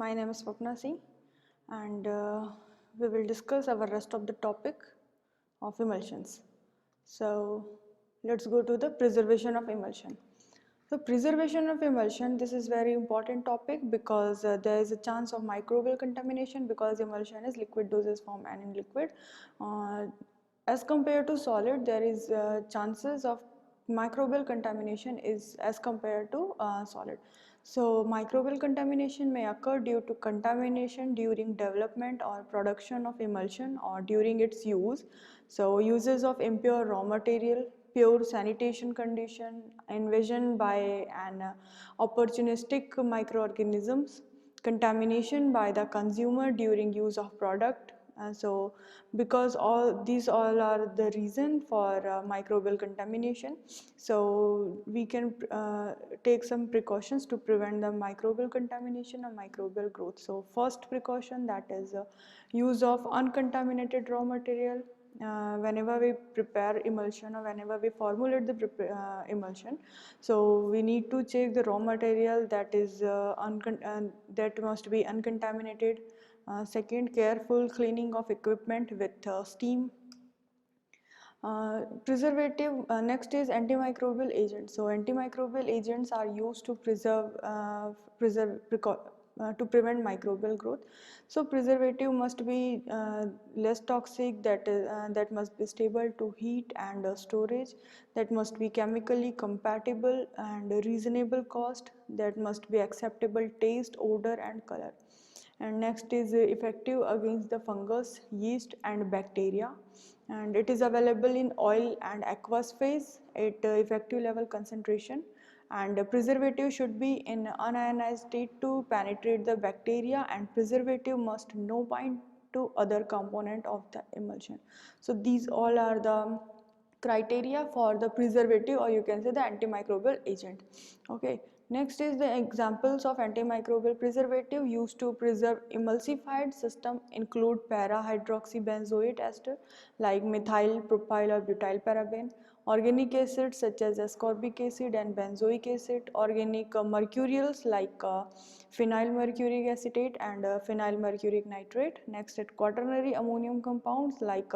My name is Swapna Singh, and we will discuss our rest of the topic of emulsions. So let's go to the preservation of emulsion. So preservation of emulsion, this is very important topic because there is a chance of microbial contamination because emulsion is liquid dosage form and in liquid. Uh, as compared to solid, there is chances of microbial contamination is as compared to solid. So microbial contamination may occur due to contamination during development or production of emulsion or during its use. So uses of impure raw material, pure sanitation condition, invasion by an opportunistic microorganisms, contamination by the consumer during use of product. So because all are the reason for microbial contamination, so we can take some precautions to prevent the microbial contamination or microbial growth. So first precaution, that is use of uncontaminated raw material. Whenever we prepare emulsion or whenever we formulate the emulsion, so we need to check the raw material that is that must be uncontaminated. Second, careful cleaning of equipment with steam. Preservative, next is antimicrobial agents. So antimicrobial agents are used to to prevent microbial growth. So preservative must be less toxic, that must be stable to heat and storage, that must be chemically compatible and reasonable cost, that must be acceptable taste, odor and color. And next is effective against the fungus, yeast and bacteria, and it is available in oil and aqueous phase at effective level concentration. And preservative should be in unionized state to penetrate the bacteria, and preservative must no bind to other component of the emulsion. So these all are the criteria for the preservative, or you can say the antimicrobial agent. Okay, next is the examples of antimicrobial preservative used to preserve emulsified system include para-hydroxybenzoate ester like methyl, propyl or butyl paraben, organic acids such as ascorbic acid and benzoic acid, organic mercurials like phenyl mercuric acetate and phenyl mercuric nitrate. Next, at quaternary ammonium compounds like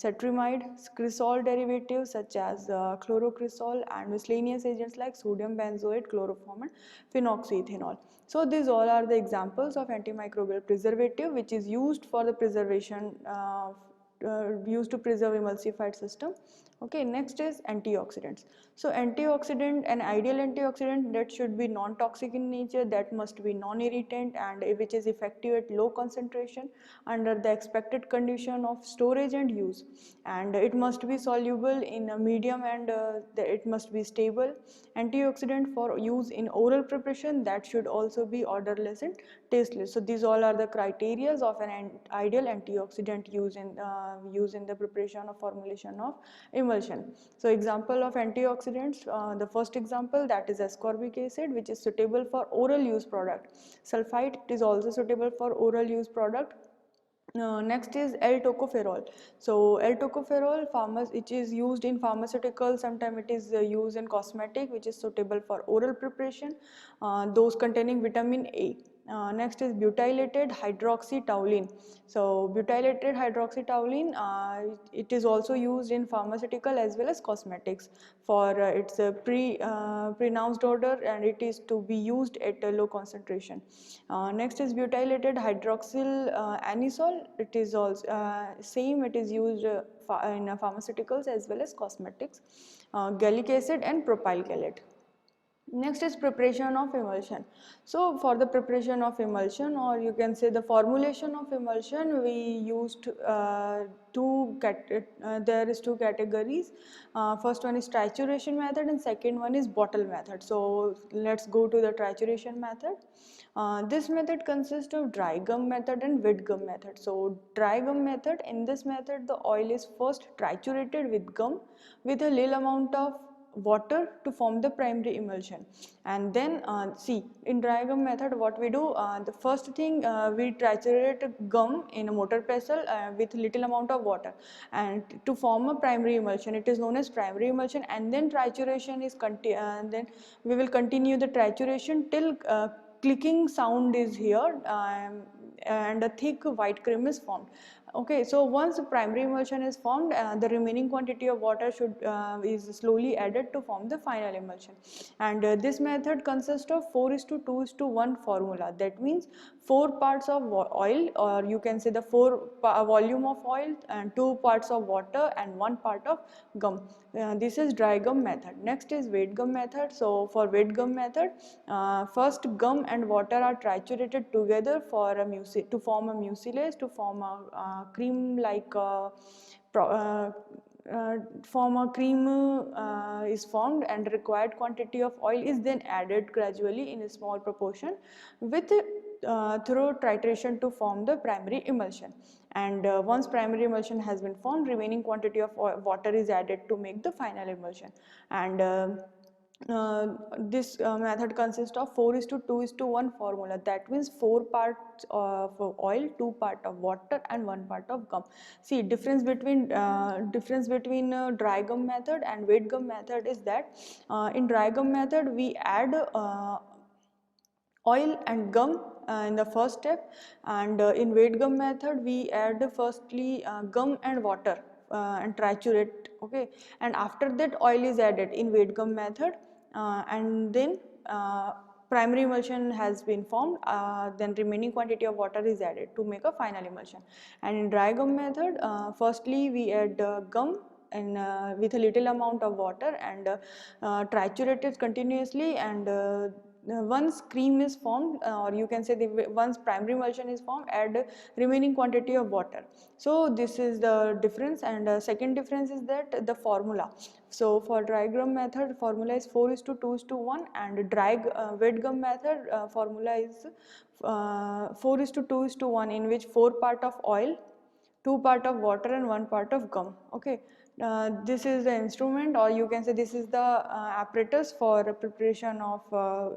cetrimide, cresol derivatives such as chlorocresol, and miscellaneous agents like sodium benzoate, chloroform and phenoxyethanol. So these all are the examples of antimicrobial preservative which is used for the preservation used to preserve emulsified system. Okay, next is antioxidants. So antioxidant, an ideal antioxidant that should be non-toxic in nature, that must be non-irritant and which is effective at low concentration under the expected condition of storage and use, and it must be soluble in a medium and it must be stable. Antioxidant for use in oral preparation, that should also be odorless and tasteless. So these all are the criteria of an ideal antioxidant used in the preparation or formulation of emulsion. So example of antioxidants, the first example, that is ascorbic acid, which is suitable for oral use product. Sulfite, it is also suitable for oral use product. Next is L-tocopherol. So L-tocopherol, it is used in pharmaceutical, sometimes it is used in cosmetic, which is suitable for oral preparation, those containing vitamin A. Next is butylated hydroxytoluene. So butylated hydroxytoluene, it is also used in pharmaceutical as well as cosmetics for its pronounced odor, and it is to be used at a low concentration. Next is butylated hydroxyl anisole. It is also same, it is used in pharmaceuticals as well as cosmetics. Gallic acid and propyl gallate. Next is preparation of emulsion. So for the preparation of emulsion, or you can say the formulation of emulsion, we used there is two categories. First one is trituration method and second one is bottle method. So let's go to the trituration method. This method consists of dry gum method and wet gum method. So dry gum method, in this method the oil is first triturated with gum with a little amount of water to form the primary emulsion, and then see, in dry gum method what we do, the first thing, we triturate gum in a mortar pestle with little amount of water, and to form a primary emulsion, it is known as primary emulsion, and then trituration is then we will continue the trituration till clicking sound is here, and a thick white cream is formed. Okay, so once the primary emulsion is formed, the remaining quantity of water is slowly added to form the final emulsion. And this method consists of 4:2:1 formula. That means 4 parts of oil, or you can say the volume of oil, and 2 parts of water and 1 part of gum. This is dry gum method. Next is wet gum method. So for wet gum method, first gum and water are triturated together to form a mucilage, to form a cream like form a cream is formed, and required quantity of oil is then added gradually in a small proportion with through titration to form the primary emulsion. And once primary emulsion has been formed, remaining quantity of water is added to make the final emulsion. And this method consists of 4:2:1 formula. That means 4 parts of oil, 2 part of water and 1 part of gum. See, difference between dry gum method and wet gum method is that in dry gum method we add oil and gum in the first step, and in wet gum method we add firstly gum and water and triturate. Okay, and after that oil is added in wet gum method, and then primary emulsion has been formed, then remaining quantity of water is added to make a final emulsion. And in dry gum method, firstly we add gum and with a little amount of water, and triturate it continuously, and once cream is formed, or you can say once primary emulsion is formed, add remaining quantity of water. So this is the difference. And second difference is that the formula. So for dry gum method, formula is 4:2:1, and wet gum method formula is 4:2:1, in which 4 part of oil, 2 part of water and 1 part of gum. Okay, this is the instrument, or you can say this is the apparatus for preparation of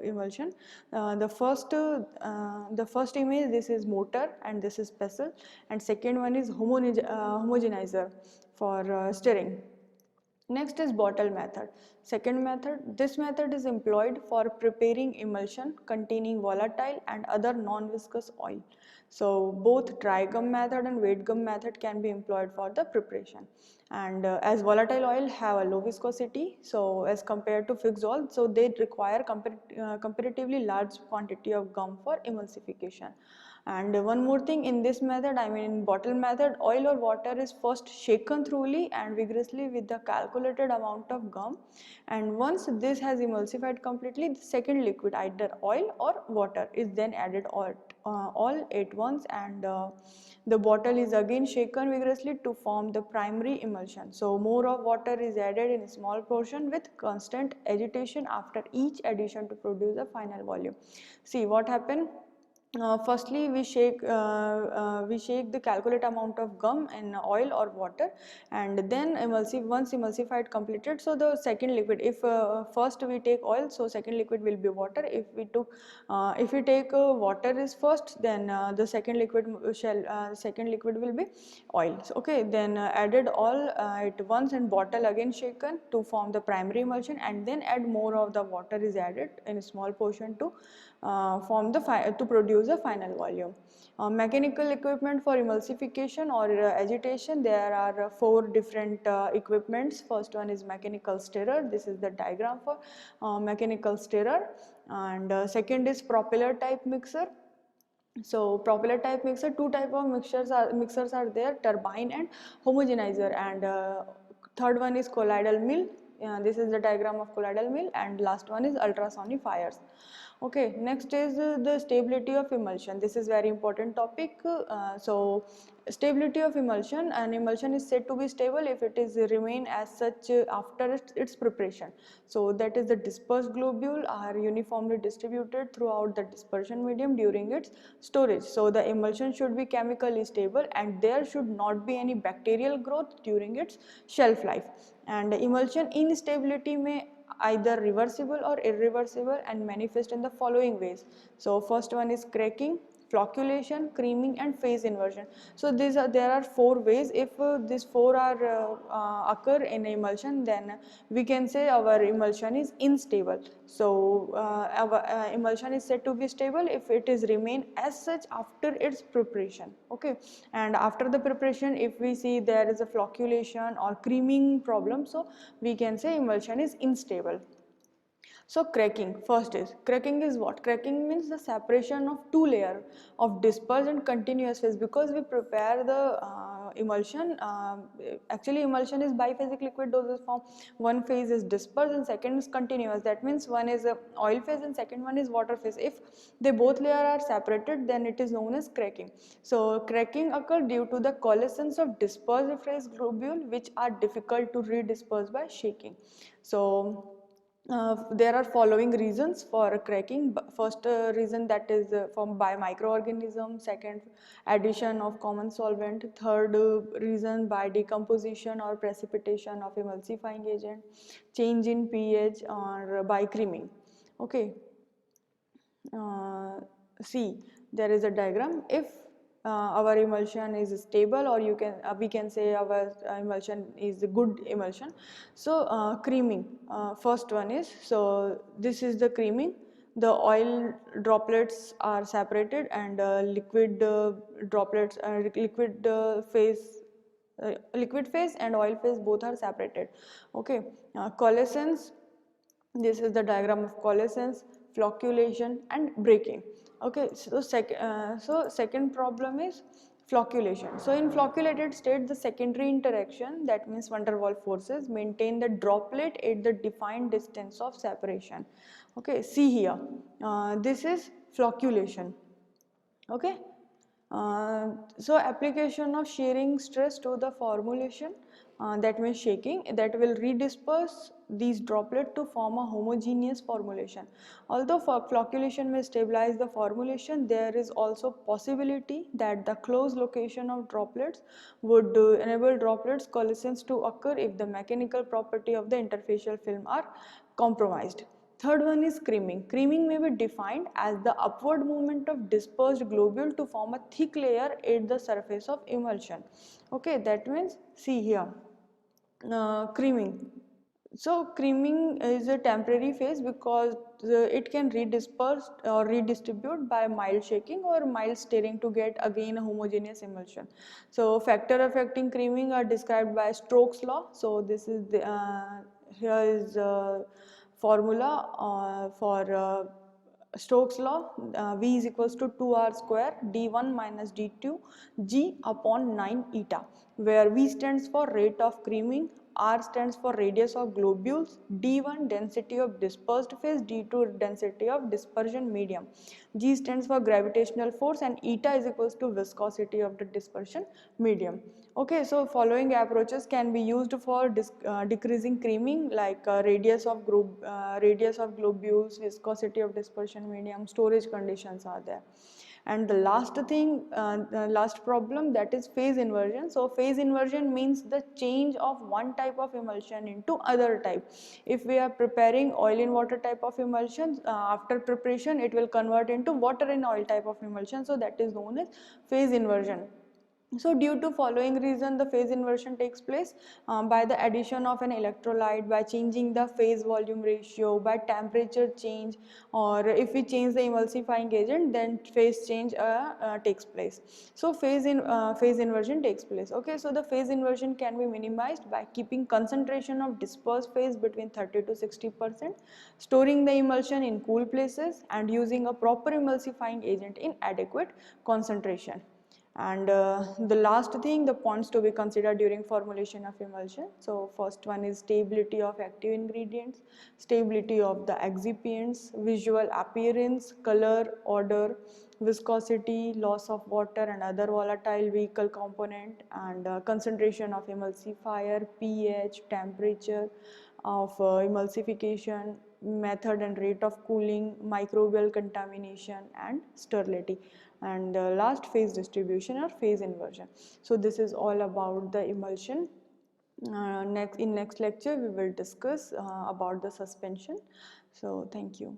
emulsion. The first image, this is motor and this is pestle, and second one is homogenizer for stirring. Next is bottle method. Second method, this method is employed for preparing emulsion containing volatile and other non-viscous oil. So both dry gum method and wet gum method can be employed for the preparation. And as volatile oil have a low viscosity, so as compared to fixed oil, so they require comparatively large quantity of gum for emulsification. And one more thing, in this method, I mean in bottle method, oil or water is first shaken thoroughly and vigorously with the calculated amount of gum, and once this has emulsified completely, the second liquid, either oil or water, is then added all at once, and the bottle is again shaken vigorously to form the primary emulsion. So more of water is added in a small portion with constant agitation after each addition to produce a final volume. See what happened. Firstly, we shake the calculate amount of gum in oil or water, and then once emulsified completed, so the second liquid, if first we take oil, so second liquid will be water. If we take water is first, then the second liquid will be oil. So, okay, then added all at once, and bottle again shaken to form the primary emulsion, and then add more of the water is added in a small portion to to produce a final volume. Mechanical equipment for emulsification or agitation, there are 4 different equipments. First one is mechanical stirrer. This is the diagram for mechanical stirrer. And second is propeller type mixer. So propeller type mixer, 2 type of mixers are there, turbine and homogenizer. And third one is colloidal mill. This is the diagram of colloidal mill, and last one is ultrasonifiers. Okay, next is the stability of emulsion. This is very important topic. So stability of emulsion, an emulsion is said to be stable if it is remain as such after its preparation. So that is, the dispersed globule are uniformly distributed throughout the dispersion medium during its storage. So the emulsion should be chemically stable, and there should not be any bacterial growth during its shelf life. And emulsion instability may either reversible or irreversible and manifest in the following ways. So first one is cracking. flocculation, creaming, and phase inversion. So there are 4 ways. If these 4 are occur in emulsion, then we can say our emulsion is unstable. So our emulsion is said to be stable if it is remain as such after its preparation. Okay, and after the preparation, if we see there is a flocculation or creaming problem, so we can say emulsion is unstable. So cracking is what? Cracking means the separation of two layers of dispersed and continuous phase. Because we prepare the emulsion, actually emulsion is biphasic liquid dosage form. One phase is dispersed and second is continuous. That means one is a oil phase and second one is water phase. If they both layers are separated, then it is known as cracking. So cracking occurs due to the coalescence of dispersed phase globule, which are difficult to redisperse by shaking. So there are following reasons for cracking. First reason, that is from by microorganism. Second, addition of common solvent. Third reason, by decomposition or precipitation of emulsifying agent. Change in pH, or by creaming. Okay. See, there is a diagram. If our emulsion is stable, or we can say our emulsion is a good emulsion. So creaming, first one is, so this is the creaming. The oil droplets are separated and liquid droplets, liquid phase and oil phase both are separated. Okay, coalescence, this is the diagram of coalescence, flocculation, and breaking. Okay, so second problem is flocculation. So in flocculated state, the secondary interaction, that means van der Waals forces, maintain the droplet at the defined distance of separation. Okay, see here, this is flocculation. Okay, so application of shearing stress to the formulation, that means shaking, that will redisperse these droplets to form a homogeneous formulation. Although flocculation may stabilize the formulation, there is also possibility that the close location of droplets would enable droplets coalescence to occur if the mechanical property of the interfacial film are compromised. Third one is creaming. Creaming may be defined as the upward movement of dispersed globule to form a thick layer at the surface of emulsion. Okay, that means, see here, creaming. So creaming is a temporary phase because it can redisperse or redistribute by mild shaking or mild stirring to get again a homogeneous emulsion. So factor affecting creaming are described by Stokes law. So this is the here is formula for Stokes law. V is equals to 2r square d1 minus d2 g upon 9 eta, where V stands for rate of creaming, R stands for radius of globules, D1 density of dispersed phase, D2 density of dispersion medium, G stands for gravitational force, and eta is equals to viscosity of the dispersion medium. Okay, so following approaches can be used for decreasing creaming, like radius of globules, viscosity of dispersion medium, storage conditions are there. And the last thing, the last problem, that is phase inversion. So phase inversion means the change of one type of emulsion into other type. If we are preparing oil in water type of emulsion, after preparation it will convert into water in oil type of emulsion. So that is known as phase inversion. So due to following reason, the phase inversion takes place by the addition of an electrolyte, by changing the phase volume ratio, by temperature change, or if we change the emulsifying agent, then phase change takes place. So phase inversion takes place. Okay, so the phase inversion can be minimized by keeping concentration of dispersed phase between 30 to 60%, storing the emulsion in cool places, and using a proper emulsifying agent in adequate concentration. And the last thing, the points to be considered during formulation of emulsion. So first one is stability of active ingredients, stability of the excipients, visual appearance, color, odor, viscosity, loss of water and other volatile vehicle component, and concentration of emulsifier, pH, temperature of emulsification, method and rate of cooling, microbial contamination, and sterility. And last, phase distribution or phase inversion. So this is all about the emulsion. In next lecture we will discuss about the suspension. So thank you.